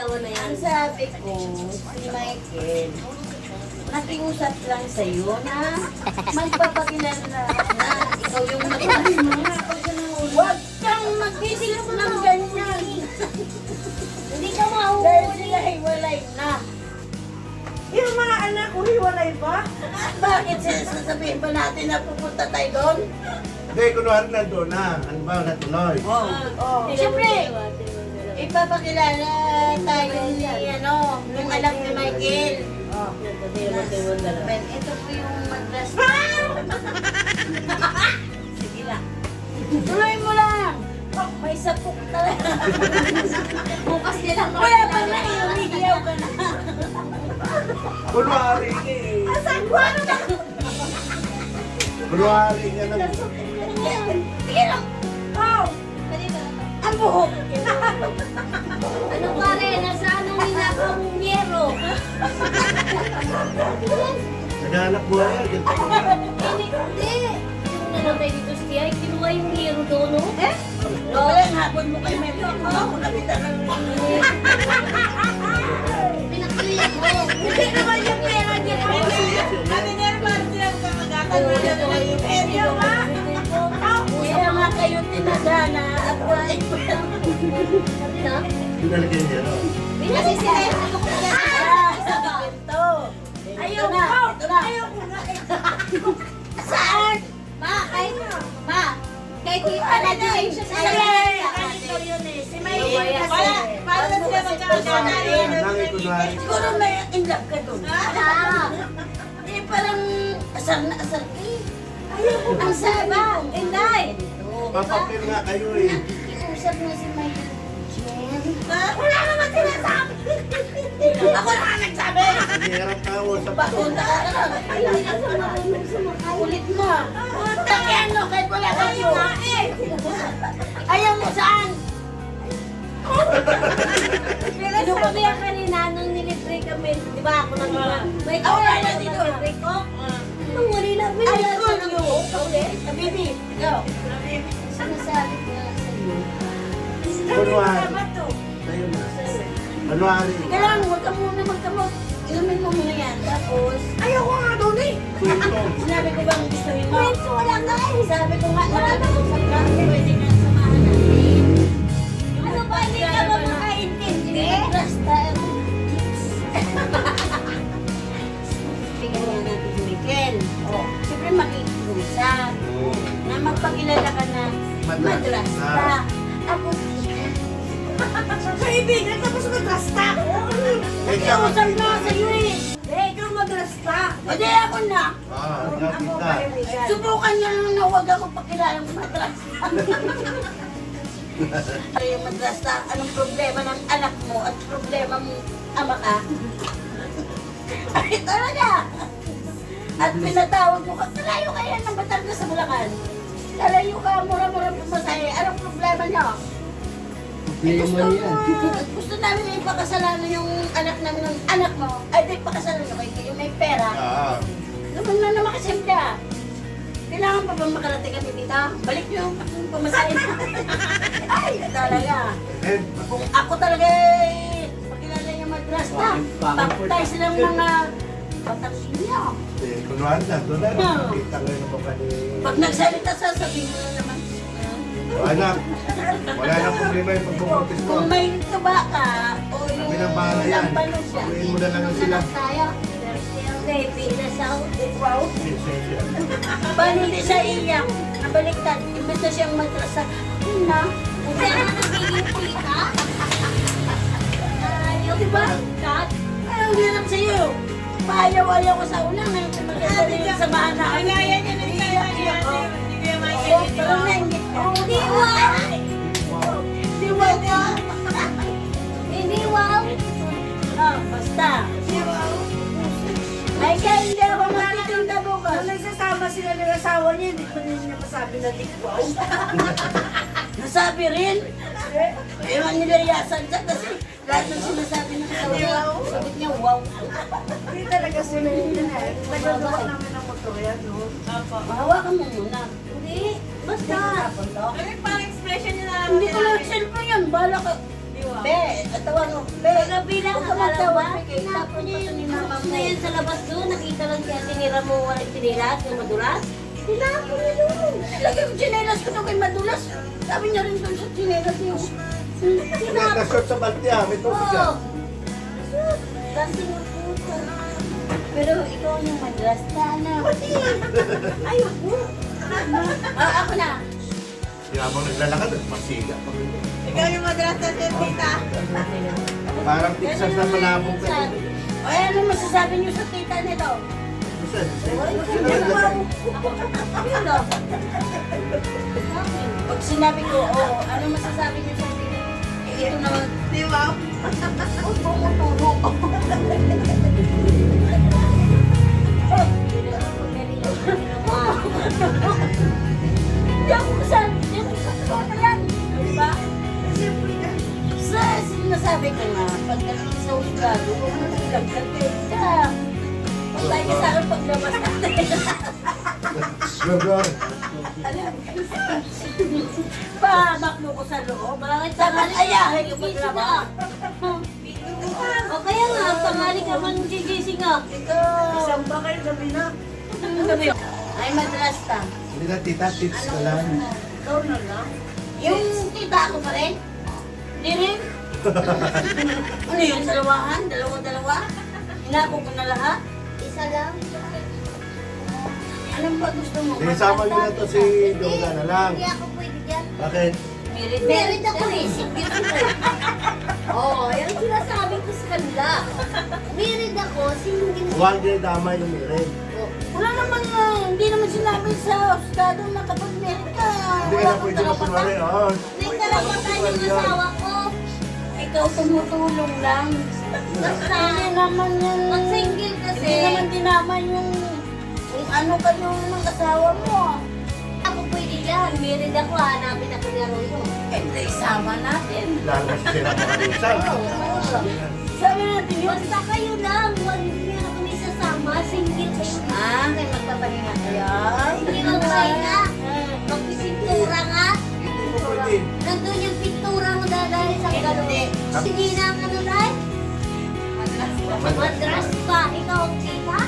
Ang sabi ko, si Michael, nakiusap lang sa'yo na magpapakilala na ikaw yung mataas mo. Huwag kang mag-isip ng ganyan. Hindi ka mauuli. Dahil sila hiwalay na. Yung mga anak ko, hiwalay ba? Bakit sasabihin pa natin na pupunta tayo doon? Hindi, kunwari nandun na. Ano ba, natuloy? Siyempre, ipapakilala tayo ni yung anak ni Michael. Ben, ito po yung madras. Sige lang. Tuloy mo lang. May sapok talaga. Bukas nilang wala pa na umigiyaw ka na. Kunwari eh. Asan ko? Ano ba? Kunwari ka na. Sige lang. Oh! Ang buhok. Ano pare, nasa anong ninakong yero? Naghanap buhay yan. Hindi. Yung nalatay dito siya, kinuha yung yero doon, no? Eh? Wala, hapon mo kay Mel. Ako nakita ng... Pinakiliyan mo. Hindi naman yung pera niya. Kami niya naman silang kamagatan mo na naman yung pera, ha? Kaya nga kayo tinadana at wala yung pera. Na? Pinalagyan niya, no? Kasi sila yung Ito. Ayaw na. Ito na. Saan? Ma, kahit kita na din siya sa Ganito yun eh. Si May, para na sila magkakasama. Nangi kunwari. Siguro may in love ka doon. Eh, parang asar na asar ka eh. Ang sama. Inday. Papapil nga kayo eh. Nakikiusap na si Michael Jen. Wala naman sinasabi. Ako na nga nagsabi. Nagihirap ka ako sa Pakunta ka na. Hindi ka sa marunong sumakay. Ulit mo. Takyan mo kahit wala kayo. Ayaw mo saan? Pero kami ang kanina nung nilibre kami, di ba ako nang may Ako na na dito. libre ko. Nung wali lang, may Ay, nasa cool you. Okay. Bibi. Go. Sinasabi ko nga sa iyo. kunwari. Tayo na. Kunwari. Kailangan huwag ka muna magkamot. Inumin mo muna yan. Tapos, ayaw ko nga doon eh. Kwento. Sinabi ko bang gustuhin mo? Friends, wala nga eh. Sabi ko nga, nakakapag ka. Pwede nga samahan natin. Ano ba, hindi ka ba makaintindi? Basta. Tingnan nga natin si Mikel. Oh, siyempre makikiusap. Oo. Na magpakilala ka na madrasta. Ako Kaibigan, tapos madrasta. nakikiusap na sa'yo eh. Ikaw madrasta. Hindi ako na. Nakita. Subukan niya lang na huwag ako pakilalang madrasta. Yung madrasta, anong problema ng anak mo at problema mong ama ka? Ay, talaga! At pinatawag mo ka, kalayo kaya ng Batangas sa Bulacan. Kalayo ka, mura-mura pumasaya. Anong problema niyo? Gusto namin ipakasalan yung anak namin ng anak mo. Ay, di pakasalan nyo kayo, yung may pera. Naman na naman kasi siya. Kailangan pa bang makarating kami dito? Balik nyo yung pamasahin. Ay, talaga. And, Kung ako talaga pakilala yung madrasta, paktay silang mga Batansinyo. kunwari na, doon na. Nakita ngayon mo ka ni... Pag nagsalita, sasabihin mo na naman. Anak, wala nang problema yung pagpupuntis mo. Kung may tuba ka, o yung Kami nang bahala yan. lampanog siya. Pagpuin mo na lang sila. Tayo. Baby, nasa Wow. Paano hindi siya iyak? Nabaliktad. Imbes na siyang madrasa. Na. Kasi ano nagiging kita? Ayaw Diba? Kat? Ay, ang hirap sa'yo. Paayaw-ayaw ko sa una. Ngayon sa maganda yung samahan na. Ang gaya niya na iyak ko. Oo, pero nainggit ko. Hindi wow! Diwal ka. Hindi wow! Oh, basta. Michael, hindi ako magtitinda bukas. Nung nagsasama sila ng asawa niya, hindi ko niya masabi na tikwaw. Nasabi rin. Ewan nilayasan siya kasi lahat ng sinasabi ng asawa niya. Sabi niya, wow. Hindi talaga sila yun eh. Nagagawa namin ng motor yan, no? Hawakan mo muna. Hindi. Basta. Tapon to. Parang expression niya na Hindi ko lang cellphone yan. Bala ka. Be, tawa mo. Be, Kagabi lang, huwag ka akala magtawa. ba? Tapos Tinapon niya pa yung ni mama box mo. na yan sa labas doon. Nakita lang siya, tinira mo walang tinilas, yung madulas. Tinapon niya doon. Lagay mo chinelas ko doon kay madulas. Sabi niya rin doon sa chinelas niyo. Naka-short sa baltya, may tubig yan. Kasi nga puto. Pero ikaw yung madulas na. Ayoko. Ako na. Kaya habang naglalakad, masiga pa rin. Ikaw yung madrasa siya, tita. Parang tiksas na malabong ka. Ay, ano masasabi niyo sa tita nito? Sino Yun o. Pag sinabi ko, oh, ano masasabi niyo sa tita? Eh, ito naman. Di ba? Oh, tumuturo. Hindi ako kasal. Hindi ako kasal na yan. Di ba? Siyempre ka. Sa sinasabi ko nga, pagdating sa husgado, huwag mo silang kateka. Pag tayo sa akin, paglabas natin. Sugar. Pamaklo ko sa loob. Bakit Tangan ayahin yung gising pagtrabaho. O kaya nga, tangali ka man gigising nga. Ikaw. Isang ba kayo gabi na? Ang gabi. Ay, madrasta. Hindi na tita, tips ka lang. Ikaw na lang. Yung tita ko pa rin? Hindi rin? Ano yun? Dalawahan? Dalawa-dalawa? Inako ko na lahat? Isa lang. Anong ba gusto mo? Sige, sama niyo na to si Yoga na lang. Hindi ako pwede dyan. Bakit? Merit. Meron ako eh, singgit ko eh. Oo, yan sinasabi ko sa kanila. Meron ako, singgit ko. Huwag niya damay yung meron. Wala naman hindi naman sinabi sa husgado na kapag merit ka. Hindi ka na pwede makunwari. Oh, May karapatan yung asawa ko. Ikaw tumutulong lang. Basta, Hindi naman yan. pag single kasi, Hindi naman dinaman yung kung ano ka yung ng asawa mo. ako pwede dyan. Meron ako, hanapin ako laro yun. Eh, di, isama natin. dahil na sila makalusap. Sabi natin yun. Basta kayo lang, huwag niyo na kami sasama. Single kayo. Ah, may magpapahinga kayo. Hindi magpahinga. Magpipintura nga. Hindi mo pwede. Nandun yung pintura mo dahil sa galo. Hindi. Hindi na ang ano dahil? Madras pa. Ikaw ang kita?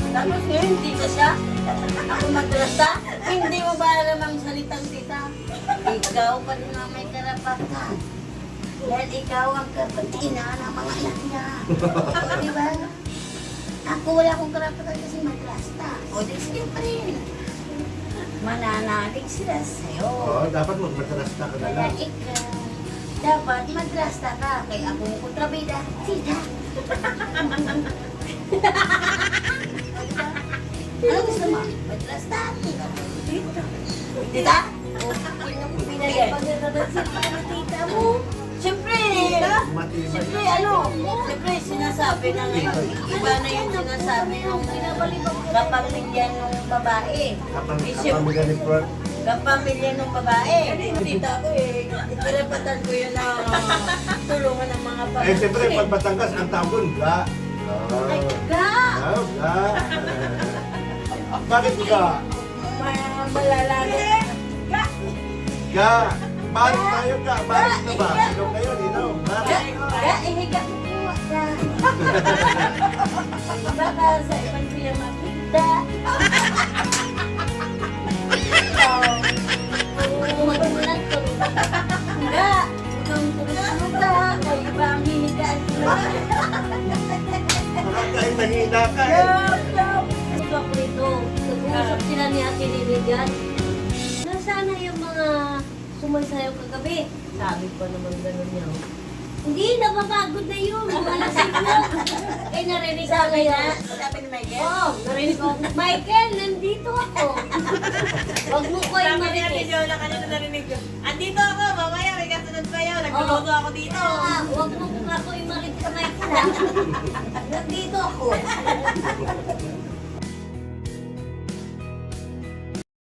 Tapos ngayon, hindi ka siya. Ako madrasta. Hindi mo ba alam ang salitang tita? Ikaw pa rin ang may karapatan. Dahil ikaw ang kapatina ng mga anak niya. O, di ba? Ako wala akong karapatan kasi madrasta. O, di siyempre. Mananalig sila sa'yo. Oo, dapat magmatrasta ka na Kaya lang. ikaw, dapat madrasta ka. Kaya ako yung kontrabida. Tita. Ano gusto mo? Madrasta. Tita. Tita? O, yun ang pinagay. Pagdadadansin pa ng tita mo. Siyempre, Matibay. siyempre ano, siyempre sinasabi na ngayon, iba na yung sinasabi ng kapamilya ng babae. Eh, siyempre, Kapamilya ni Fred. kapamilya ng babae. Tita ko eh, karapatan ko yun na tulungan ng mga Eh, pamilya. siyempre, pag Batangas, ang tawag doon, ga. Ay, Oh. ga! Ga. Bakit ga? Malalalo. Ga! Ga. Barik tayo ga. Barik na ba? Inom kayo, inom. Ga! Barik. Ga! Ihiga ko po. Ga! Baka sa ibang sila makita. Magulat ko. Ga! Kung tulog ka, o iba ang hinigaan sila. Kahit mahina ka eh. Gusto ko ito. Nag-uusap sila ni Ate Lilian. Nasaan na yung mga sumasayaw kagabi? Sabi ko naman gano'n niya. Hindi, napapagod na yun. Mga lasing na. Eh, narinig ko Sabi ngayon. na, sabi ni Michael. Oo, narinig ko. Michael, nandito ako. Huwag mo ko yung Sabi niya, marites. Jola, kanina narinig ko. Andito ako, mamaya may kasunod pa yun. Nagluluto ako dito. Ah, huwag mo ko ako yung marites sa Michael. Ha? Nandito ako.